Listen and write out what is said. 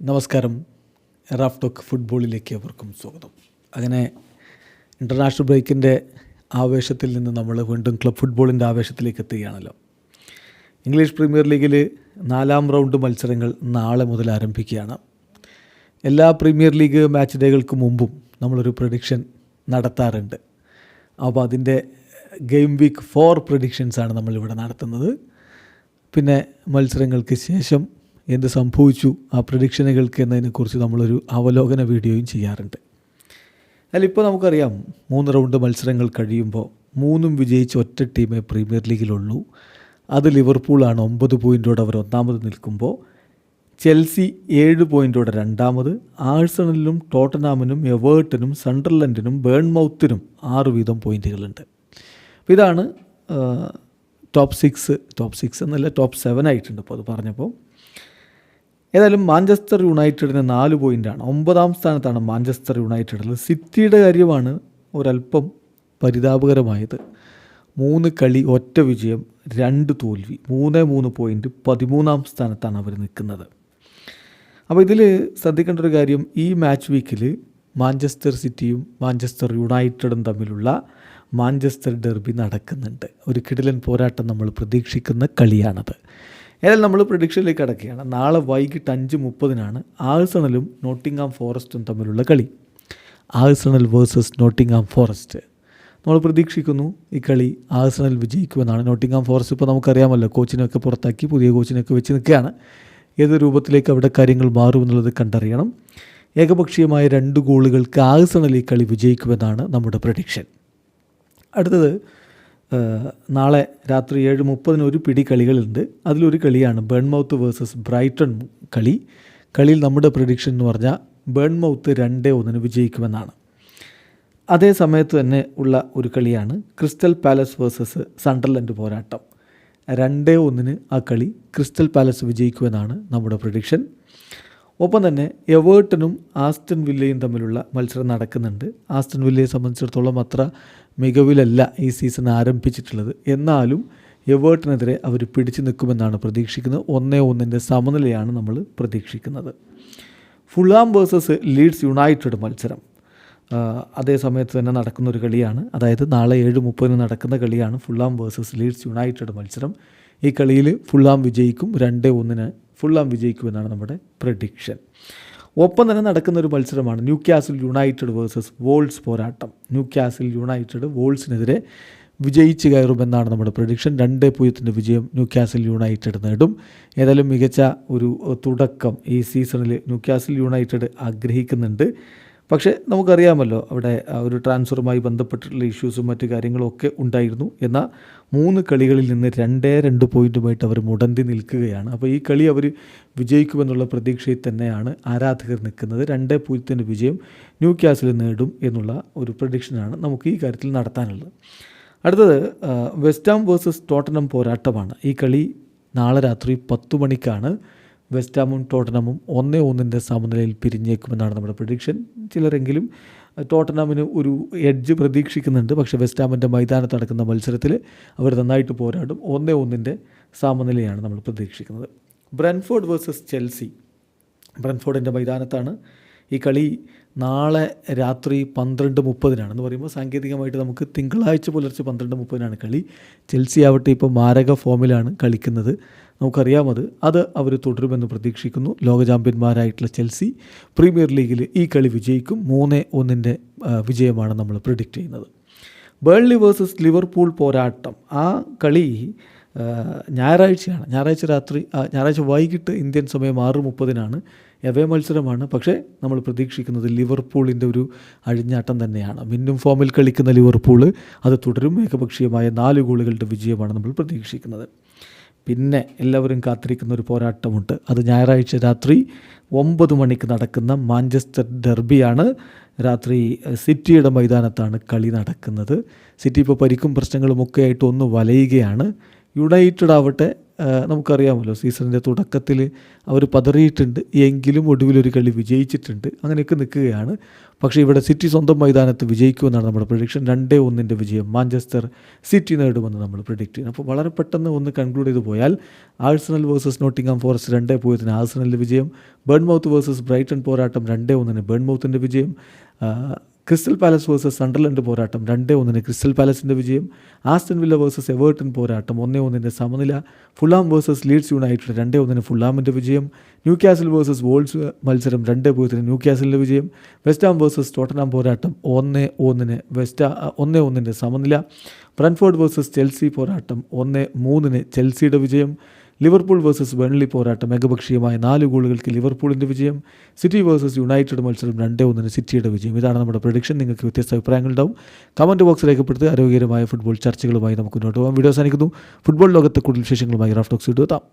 നമസ്കാരം. Raf talk ഫുട്ബോളിലേക്ക് അവർക്കും സ്വാഗതം. അങ്ങനെ ഇൻ്റർനാഷണൽ ബ്രേക്കിൻ്റെ ആവേശത്തിൽ നിന്ന് നമ്മൾ വീണ്ടും ക്ലബ് ഫുട്ബോളിൻ്റെ ആവേശത്തിലേക്ക് എത്തുകയാണല്ലോ. ഇംഗ്ലീഷ് പ്രീമിയർ ലീഗിൽ 4ാം റൗണ്ട് മത്സരങ്ങൾ നാളെ മുതൽ ആരംഭിക്കുകയാണ്. എല്ലാ പ്രീമിയർ ലീഗ് മാച്ച് ഡേകൾക്ക് മുമ്പും നമ്മളൊരു പ്രഡിക്ഷൻ നടത്താറുണ്ട്. അപ്പോൾ അതിൻ്റെ ഗെയിം വീക്ക് 4 പ്രഡിക്ഷൻസാണ് നമ്മളിവിടെ നടത്തുന്നത്. പിന്നെ മത്സരങ്ങൾക്ക് ശേഷം എന്ത് സംഭവിച്ചു ആ പ്രഡിക്ഷനുകൾക്ക് എന്നതിനെക്കുറിച്ച് നമ്മളൊരു അവലോകന വീഡിയോയും ചെയ്യാറുണ്ട്. അതിലിപ്പോൾ നമുക്കറിയാം 3 റൗണ്ട് മത്സരങ്ങൾ കഴിയുമ്പോൾ 3 വിജയിച്ച് ഒറ്റ ടീമേ പ്രീമിയർ ലീഗിലുള്ളൂ. അത് ലിവർപൂളാണ്. 9 പോയിൻറ്റോടെ അവർ ഒന്നാമത് നിൽക്കുമ്പോൾ ചെൽസി 7 പോയിൻറ്റോടെ രണ്ടാമത്. ആഴ്സണലിനും ടോട്ടനാമിനും എവേർട്ടനും സണ്ടർലൻഡിനും ബേൺമൗത്തിനും 6 വീതം പോയിൻറ്റുകളുണ്ട്. അപ്പോൾ ഇതാണ് ടോപ്പ് 6 എന്നല്ല ടോപ്പ് 7 ആയിട്ടുണ്ട് ഇപ്പോൾ അത് പറഞ്ഞപ്പോൾ. ഏതായാലും മാഞ്ചസ്റ്റർ യുണൈറ്റഡിന് 4 പോയിൻ്റാണ്. 9ാം സ്ഥാനത്താണ് മാഞ്ചസ്റ്റർ യുണൈറ്റഡിൽ. സിറ്റിയുടെ കാര്യമാണ് ഒരല്പം പരിതാപകരമായത്. 3 കളി ഒറ്റ വിജയം 2 തോൽവി, 3 പോയിൻറ്റ്, 13ാം സ്ഥാനത്താണ് അവർ നിൽക്കുന്നത്. അപ്പോൾ ഇതിൽ ശ്രദ്ധിക്കേണ്ട ഒരു കാര്യം, ഈ മാച്ച് വീക്കിൽ മാഞ്ചസ്റ്റർ സിറ്റിയും മാഞ്ചസ്റ്റർ യുണൈറ്റഡും തമ്മിലുള്ള മാഞ്ചസ്റ്റർ ഡെർബി നടക്കുന്നുണ്ട്. ഒരു കിടിലൻ പോരാട്ടം നമ്മൾ പ്രതീക്ഷിക്കുന്ന കളിയാണത്. ഏതായാലും നമ്മൾ പ്രഡിക്ഷനിലേക്ക് കടക്കുകയാണ്. നാളെ വൈകിട്ട് 5:30 ആഴ്സണലും നോട്ടിംഗ്ഹാം ഫോറസ്റ്റും തമ്മിലുള്ള കളി. Arsenal versus Nottingham forest. നമ്മൾ പ്രതീക്ഷിക്കുന്നു ഈ കളി ആഴ്സണൽ വിജയിക്കുമെന്നാണ്. നോട്ടിംഗ്ഹാം ഫോറസ്റ്റ് ഇപ്പോൾ നമുക്കറിയാമല്ലോ, കോച്ചിനെയൊക്കെ പുറത്താക്കി പുതിയ കോച്ചിനെയൊക്കെ വെച്ച് നിൽക്കുകയാണ്. ഏത് രൂപത്തിലേക്ക് അവിടെ കാര്യങ്ങൾ മാറുമെന്നുള്ളത് കണ്ടറിയണം. ഏകപക്ഷീയമായ 2 ഗോളുകൾക്ക് ആഴ്സണൽ ഈ കളി വിജയിക്കുമെന്നാണ് നമ്മുടെ പ്രഡിക്ഷൻ. അടുത്തത് നാളെ രാത്രി 7:30 ഒരു പിടി കളികളുണ്ട്. അതിലൊരു കളിയാണ് ബേൺമൗത്ത് വേഴ്സസ് ബ്രൈറ്റൺ കളിയിൽ നമ്മുടെ പ്രഡിക്ഷൻ എന്ന് പറഞ്ഞാൽ ബേൺമൗത്ത് 2-1 വിജയിക്കുമെന്നാണ്. അതേ സമയത്ത് തന്നെ ഉള്ള ഒരു കളിയാണ് ക്രിസ്റ്റൽ പാലസ് വേഴ്സസ് സണ്ടർലൻഡ് പോരാട്ടം. 2-1 ആ കളി ക്രിസ്റ്റൽ പാലസ് വിജയിക്കുമെന്നാണ് നമ്മുടെ പ്രഡിക്ഷൻ. ഒപ്പം തന്നെ എവേർട്ടനും ആസ്റ്റൺ വില്ലയും തമ്മിലുള്ള മത്സരം നടക്കുന്നുണ്ട്. ആസ്റ്റൺ വില്ലയെ സംബന്ധിച്ചിടത്തോളം അത്ര മികവിലല്ല ഈ സീസൺ ആരംഭിച്ചിട്ടുള്ളത്. എന്നാലും എവേർട്ടനെതിരെ അവർ പിടിച്ചു നിൽക്കുമെന്നാണ് പ്രതീക്ഷിക്കുന്നത്. 1-1 സമനിലയാണ് നമ്മൾ പ്രതീക്ഷിക്കുന്നത്. ഫുൾഹാം വേഴ്സസ് ലീഡ്സ് യുണൈറ്റഡ് മത്സരം അതേ സമയത്ത് തന്നെ നടക്കുന്നൊരു കളിയാണ്. അതായത് നാളെ 7:30 നടക്കുന്ന കളിയാണ് ഫുൾഹാം വേഴ്സസ് ലീഡ്സ് യുണൈറ്റഡ് മത്സരം. ഈ കളിയിൽ ഫുൾഹാം വിജയിക്കും. 2-1 ഫുൾഹാം വിജയിക്കുമെന്നാണ് നമ്മുടെ പ്രഡിക്ഷൻ. ഒപ്പം തന്നെ നടക്കുന്നൊരു മത്സരമാണ് ന്യൂക്യാസിൽ യുണൈറ്റഡ് വേഴ്സസ് വോൾസ് പോരാട്ടം. ന്യൂക്യാസിൽ യുണൈറ്റഡ് വോൾസിനെതിരെ വിജയിച്ച് കയറുമെന്നാണ് നമ്മുടെ പ്രഡിക്ഷൻ. 2-0 വിജയം ന്യൂക്യാസിൽ യുണൈറ്റഡ് നേടും. ഏതായാലും മികച്ച ഒരു തുടക്കം ഈ സീസണിൽ ന്യൂക്യാസിൽ യുണൈറ്റഡ് ആഗ്രഹിക്കുന്നുണ്ട്. പക്ഷേ നമുക്കറിയാമല്ലോ, അവിടെ ഒരു ട്രാൻസ്ഫറുമായി ബന്ധപ്പെട്ടിട്ടുള്ള ഇഷ്യൂസും മറ്റു കാര്യങ്ങളും ഒക്കെ ഉണ്ടായിരുന്നു. എന്നാൽ 3 കളികളിൽ നിന്ന് 2 പോയിൻറ്റുമായിട്ട് അവർ മുടന്തി നിൽക്കുകയാണ്. അപ്പോൾ ഈ കളി അവർ വിജയിക്കുമെന്നുള്ള പ്രതീക്ഷയിൽ തന്നെയാണ് ആരാധകർ നിൽക്കുന്നത്. 2-0 വിജയം ന്യൂക്യാസിൽ നേടും എന്നുള്ള ഒരു പ്രഡിക്ഷനാണ് നമുക്ക് ഈ കാര്യത്തിൽ നടത്താനുള്ളത്. അടുത്തത് വെസ്റ്റ് ഹാം വേഴ്സസ് ടോട്ടനം പോരാട്ടമാണ്. ഈ കളി നാളെ രാത്രി 10 മണിക്കാണ്. വെസ്റ്റ് ഹാമും ടോട്ടനമും 1-1 സമനിലയിൽ പിരിഞ്ഞേക്കുമെന്നാണ് നമ്മുടെ പ്രഡിക്ഷൻ. ചിലരെങ്കിലും ടോട്ടനാമിന് ഒരു എഡ്ജ് പ്രതീക്ഷിക്കുന്നുണ്ട്. പക്ഷേ വെസ്റ്റ് ഹാമിൻ്റെ മൈതാനത്ത് നടക്കുന്ന മത്സരത്തിൽ അവർ നന്നായിട്ട് പോരാടും. 1-1 സമനിലയാണ് നമ്മൾ പ്രതീക്ഷിക്കുന്നത്. Brentford versus Chelsea. ബ്രെൻഫോർഡിൻ്റെ മൈതാനത്താണ് ഈ കളി. നാളെ രാത്രി 12:30 എന്ന് പറയുമ്പോൾ സാങ്കേതികമായിട്ട് നമുക്ക് തിങ്കളാഴ്ച പുലർച്ചെ 12:30 കളി. ചെൽസി ആവട്ടെ ഇപ്പോൾ മാരക ഫോമിലാണ് കളിക്കുന്നത്. നമുക്കറിയാമത്. അത് അവർ തുടരുമെന്ന് പ്രതീക്ഷിക്കുന്നു. ലോക ചാമ്പ്യന്മാരായിട്ടുള്ള ചെൽസി പ്രീമിയർ ലീഗിൽ ഈ കളി വിജയിക്കും. 3-1 വിജയമാണ് നമ്മൾ പ്രിഡിക്റ്റ് ചെയ്യുന്നത്. ബേൺലി വേഴ്സസ് ലിവർപൂൾ പോരാട്ടം. ആ കളി ഞായറാഴ്ചയാണ്. ഞായറാഴ്ച വൈകിട്ട് ഇന്ത്യൻ സമയം 6:30 എവേ മത്സരമാണ്. പക്ഷേ നമ്മൾ പ്രതീക്ഷിക്കുന്നത് ലിവർപൂളിൻ്റെ ഒരു അഴിഞ്ഞാട്ടം തന്നെയാണ്. മിന്നും ഫോമിൽ കളിക്കുന്ന ലിവർപൂൾ അത് തുടരും. ഏകപക്ഷീയമായ 4 ഗോളുകളുടെ വിജയമാണ് നമ്മൾ പ്രതീക്ഷിക്കുന്നത്. പിന്നെ എല്ലാവരും കാത്തിരിക്കുന്ന ഒരു പോരാട്ടമുണ്ട്. അത് ഞായറാഴ്ച രാത്രി 9 മണിക്ക് നടക്കുന്ന മാഞ്ചസ്റ്റർ ഡെർബിയാണ്. രാത്രി സിറ്റിയുടെ മൈതാനത്താണ് കളി നടക്കുന്നത്. സിറ്റി ഇപ്പോൾ പരിക്കും പ്രശ്നങ്ങളുമൊക്കെ ആയിട്ട് ഒന്ന് വലയുകയാണ്. യുണൈറ്റഡ് ആവട്ടെ നമുക്കറിയാമല്ലോ സീസണിൻ്റെ തുടക്കത്തിൽ അവർ പതറിയിട്ടുണ്ട്, എങ്കിലും ഒടുവിലൊരു കളി വിജയിച്ചിട്ടുണ്ട്. അങ്ങനെയൊക്കെ നിൽക്കുകയാണ്. പക്ഷേ ഇവിടെ സിറ്റി സ്വന്തം മൈതാനത്ത് വിജയിക്കുമെന്നാണ് നമ്മുടെ പ്രഡിക്ഷൻ. 2-1 വിജയം മാഞ്ചസ്റ്റർ സിറ്റി നേടുമെന്ന് നമ്മൾ പ്രിഡിക്റ്റ് ചെയ്യുന്നു. അപ്പോൾ വളരെ പെട്ടെന്ന് ഒന്ന് കൺക്ലൂഡ് ചെയ്ത് പോയാൽ ആഴ്സണൽ വേഴ്സസ് നോട്ടിംഗ്ഹാം ഫോറസ്റ്റ് 2-0 ആഴ്സണലിൻ്റെ വിജയം. ബേൺമൗത്ത് വേഴ്സസ് ബ്രൈറ്റൺ പോരാട്ടം 2-1 ബേൺമൗത്തിൻ്റെ വിജയം. ക്രിസ്റ്റൽ പാലസ് വേഴ്സസ് സണ്ടർലൻഡ് പോരാട്ടം 2-1 ക്രിസ്റ്റൽ പാലസിൻ്റെ വിജയം. ആസ്റ്റൺ വില്ല വേഴ്സസ് എവേർട്ടൺ പോരാട്ടം 1-1 സമനില. ഫുള്ളാം വേഴ്സസ് ലീഡ്സ് യുണൈറ്റഡ് 2-1 ഫുള്ളാമിൻ്റെ വിജയം. ന്യൂകാസിൽ വേഴ്സസ് വോൾസ് മത്സരം 2-0 ന്യൂകാസിലിൻ്റെ വിജയം. വെസ്റ്റാം വേഴ്സസ് ടോട്ടനാം പോരാട്ടം 1-1 1-1 സമനില. ബ്രൻഫോർഡ് വേഴ്സസ് ചെൽസി പോരാട്ടം 1-3 ചെൽസിയുടെ വിജയം. ലിവർപൂൾ വേഴ്സസ് ബേൺലി പോരാട്ടം ഏകപക്ഷീയമായ 4 ഗോളുകൾക്ക് ലിവർപൂളിൻ്റെ വിജയം. സിറ്റി വേഴ്സസ് യുണൈറ്റഡ് മത്സരം 2-1 സിറ്റിയുടെ വിജയം. ഇതാണ് നമ്മുടെ പ്രഡിക്ഷൻ. നിങ്ങൾക്ക് വ്യത്യസ്ത അഭിപ്രായങ്ങളുണ്ടാവും. കമൻറ്റ് ബോക്സ് രേഖപ്പെടുത്തി ആരോഗ്യകരമായ ഫുട്ബോൾ ചർച്ചകളുമായി നമുക്ക് മുന്നോട്ട് പോകാം. വീഡിയോ അവസാനിക്കുന്നു. ഫുട്ബോൾ ലോകത്തെ കൂടുതൽ വിശേഷങ്ങളുമായി റാഫ് ടോക്സ് എത്താം.